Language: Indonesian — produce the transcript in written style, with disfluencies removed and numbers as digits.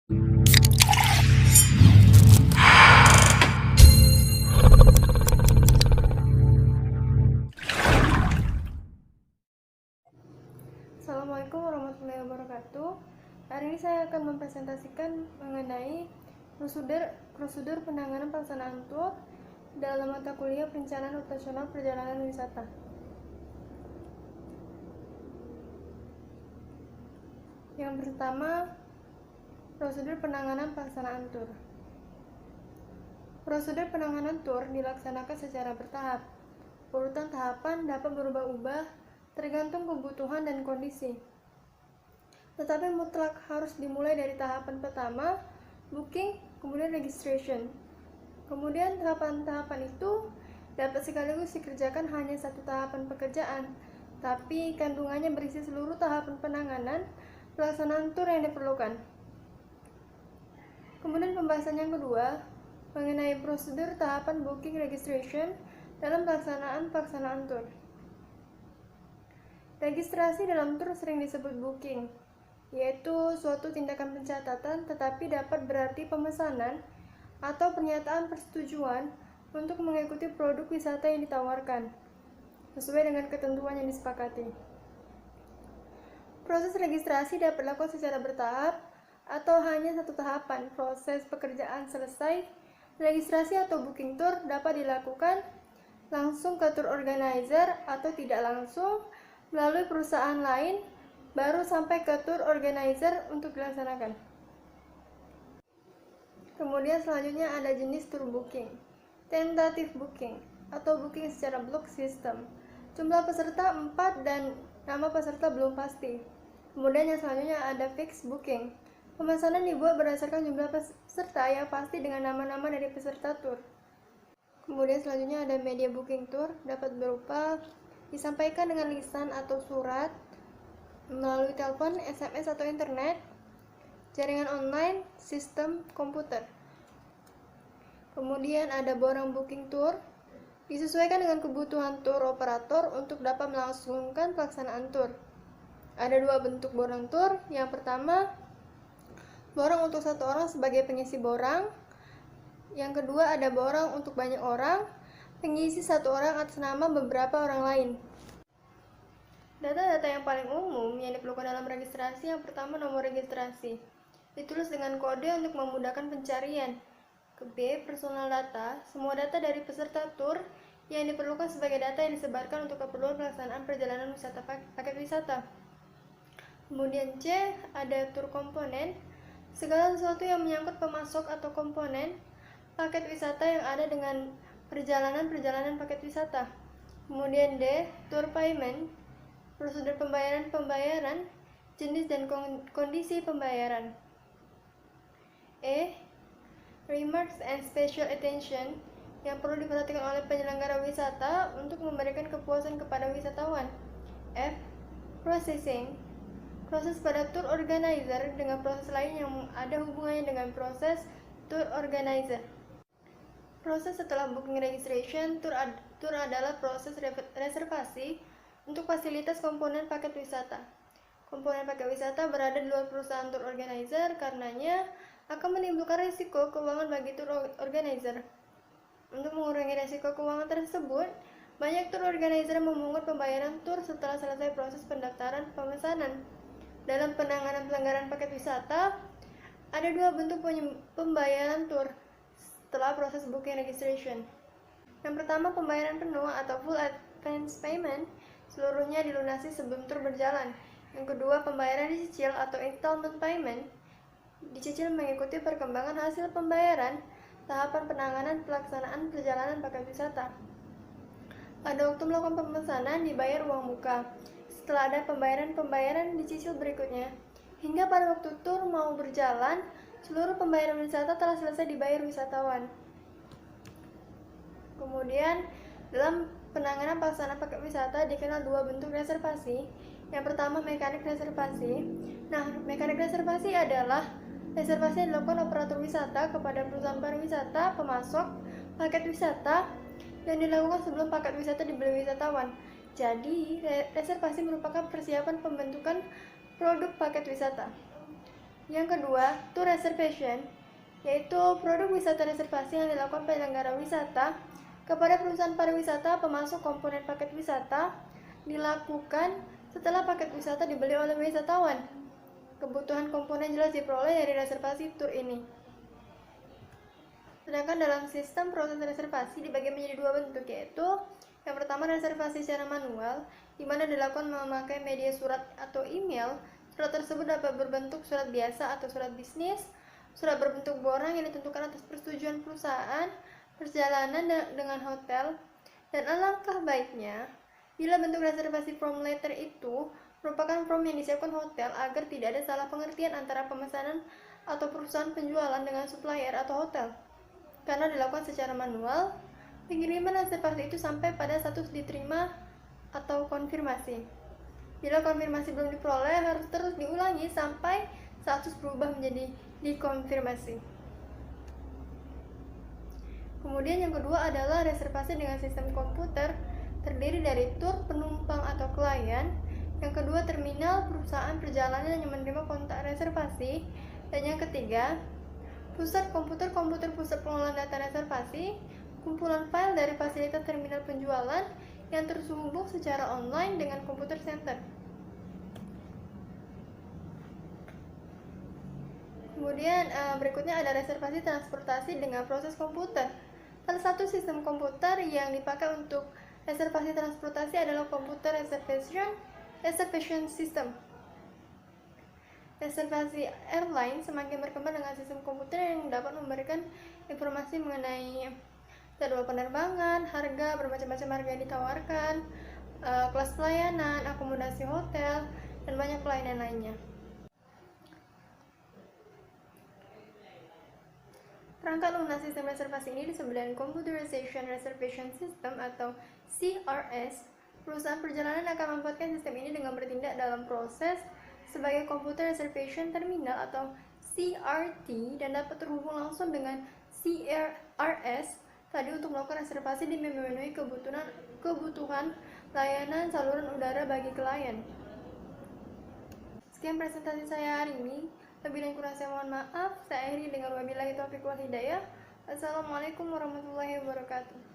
Assalamualaikum warahmatullahi wabarakatuh. Hari ini saya akan mempresentasikan mengenai prosedur penanganan pelaksanaan tur dalam mata kuliah perencanaan operasional perjalanan wisata. Yang pertama, prosedur penanganan pelaksanaan tur. Prosedur penanganan tur dilaksanakan secara bertahap. Urutan tahapan dapat berubah-ubah tergantung kebutuhan dan kondisi. Tetapi mutlak harus dimulai dari tahapan pertama, booking, kemudian registration. Kemudian tahapan-tahapan itu dapat sekaligus dikerjakan hanya satu tahapan pekerjaan, tapi kandungannya berisi seluruh tahapan penanganan pelaksanaan tur yang diperlukan. Kemudian pembahasan yang kedua, mengenai prosedur tahapan booking registration dalam pelaksanaan tur. Registrasi dalam tur sering disebut booking, yaitu suatu tindakan pencatatan tetapi dapat berarti pemesanan atau pernyataan persetujuan untuk mengikuti produk wisata yang ditawarkan, sesuai dengan ketentuan yang disepakati. Proses registrasi dapat dilakukan secara bertahap atau hanya satu tahapan. Proses pekerjaan selesai, registrasi atau booking tur dapat dilakukan langsung ke tour organizer atau tidak langsung melalui perusahaan lain, baru sampai ke tour organizer untuk dilaksanakan. Kemudian selanjutnya ada jenis tour booking, tentative booking, atau booking secara block system. Jumlah peserta 4 dan nama peserta belum pasti. Kemudian yang selanjutnya ada fixed booking. Pemesanan dibuat berdasarkan jumlah peserta yang pasti dengan nama-nama dari peserta tour. Kemudian selanjutnya ada media booking tour, dapat berupa disampaikan dengan lisan atau surat, melalui telepon, SMS atau internet, jaringan online, sistem komputer. Kemudian ada borang booking tour, disesuaikan dengan kebutuhan tour operator untuk dapat melangsungkan pelaksanaan tour. Ada dua bentuk borang tour. Yang pertama, borang untuk satu orang sebagai pengisi borang. Yang kedua, ada borang untuk banyak orang, pengisi satu orang atas nama beberapa orang lain. Data-data yang paling umum yang diperlukan dalam registrasi, yang pertama nomor registrasi. Ditulis dengan kode untuk memudahkan pencarian. B. Personal data, semua data dari peserta tur yang diperlukan sebagai data yang disebarkan untuk keperluan pelaksanaan perjalanan wisata paket wisata. Kemudian C. Ada tour komponen, segala sesuatu yang menyangkut pemasok atau komponen paket wisata yang ada dengan perjalanan paket wisata. Kemudian D. Tour payment, prosedur pembayaran, jenis dan kondisi pembayaran. E. Remarks and special attention, yang perlu diperhatikan oleh penyelenggara wisata untuk memberikan kepuasan kepada wisatawan. F. Processing, proses pada tour organizer dengan proses lain yang ada hubungannya dengan proses tour organizer. Proses setelah booking registration, tour adalah proses reservasi untuk fasilitas komponen paket wisata. Komponen paket wisata berada di luar perusahaan tour organizer, karenanya akan menimbulkan risiko keuangan bagi tour organizer. Untuk mengurangi risiko keuangan tersebut, banyak tour organizer memungut pembayaran tur setelah selesai proses pendaftaran pemesanan. Dalam penanganan pelanggaran paket wisata, ada dua bentuk pembayaran tur setelah proses booking registration. Yang pertama, pembayaran penuh atau full advance payment, seluruhnya dilunasi sebelum tur berjalan. Yang kedua, pembayaran dicicil atau installment payment, dicicil mengikuti perkembangan hasil pembayaran tahapan penanganan pelaksanaan perjalanan paket wisata. Pada waktu melakukan pemesanan, dibayar uang muka. Setelah ada pembayaran dicicil berikutnya. Hingga pada waktu tur mau berjalan, seluruh pembayaran wisata telah selesai dibayar wisatawan. Kemudian, dalam penanganan pelaksanaan paket wisata dikenal dua bentuk reservasi. Yang pertama, mekanik reservasi. Nah, mekanik reservasi adalah reservasi yang dilakukan operator wisata kepada perusahaan pariwisata pemasok paket wisata yang dilakukan sebelum paket wisata dibeli wisatawan. Jadi, reservasi merupakan persiapan pembentukan produk paket wisata. Yang kedua, tour reservation, yaitu produk wisata reservasi yang dilakukan penyelenggara wisata kepada perusahaan pariwisata pemasok komponen paket wisata, dilakukan setelah paket wisata dibeli oleh wisatawan. Kebutuhan komponen jelas diperoleh dari reservasi tour ini. Sedangkan dalam sistem proses reservasi dibagi menjadi dua bentuk, yaitu yang pertama reservasi secara manual, di mana dilakukan memakai media surat atau email. Surat tersebut dapat berbentuk surat biasa atau surat bisnis, surat berbentuk borang yang ditentukan atas persetujuan perusahaan, perjalanan dengan hotel, dan alangkah baiknya bila bentuk reservasi form letter itu merupakan form yang disiapkan hotel agar tidak ada salah pengertian antara pemesanan atau perusahaan penjualan dengan supplier atau hotel. Karena dilakukan secara manual, pengiriman reservasi itu sampai pada status diterima atau konfirmasi. Bila konfirmasi belum diperoleh, harus terus diulangi sampai status berubah menjadi dikonfirmasi. Kemudian yang kedua adalah reservasi dengan sistem komputer, terdiri dari tour, penumpang atau klien. Yang kedua, terminal, perusahaan perjalanan yang menerima kontak reservasi. Dan yang ketiga, pusat komputer pusat pengolahan data reservasi, kumpulan file dari fasilitas terminal penjualan yang terhubung secara online dengan komputer center. Kemudian berikutnya ada reservasi transportasi dengan proses komputer. Salah satu sistem komputer yang dipakai untuk reservasi transportasi adalah komputer reservation system. Reservasi airline semakin berkembang dengan sistem komputer yang dapat memberikan informasi mengenai jadwal penerbangan, harga, bermacam-macam harga yang ditawarkan, kelas pelayanan, akomodasi hotel, dan banyak pelayanan lainnya. Perangkat lunak sistem reservasi ini disebut dengan Computerization Reservation System atau CRS. Perusahaan perjalanan akan memanfaatkan sistem ini dengan bertindak dalam proses sebagai Computer Reservation Terminal atau CRT dan dapat terhubung langsung dengan CRS tadi untuk melakukan reservasi dan memenuhi kebutuhan layanan saluran udara bagi klien. Sekian presentasi saya hari ini. Lebih dan kurang saya mohon maaf. Saya akhiri dengan wabillahi taufiq wal hidayah. Assalamualaikum warahmatullahi wabarakatuh.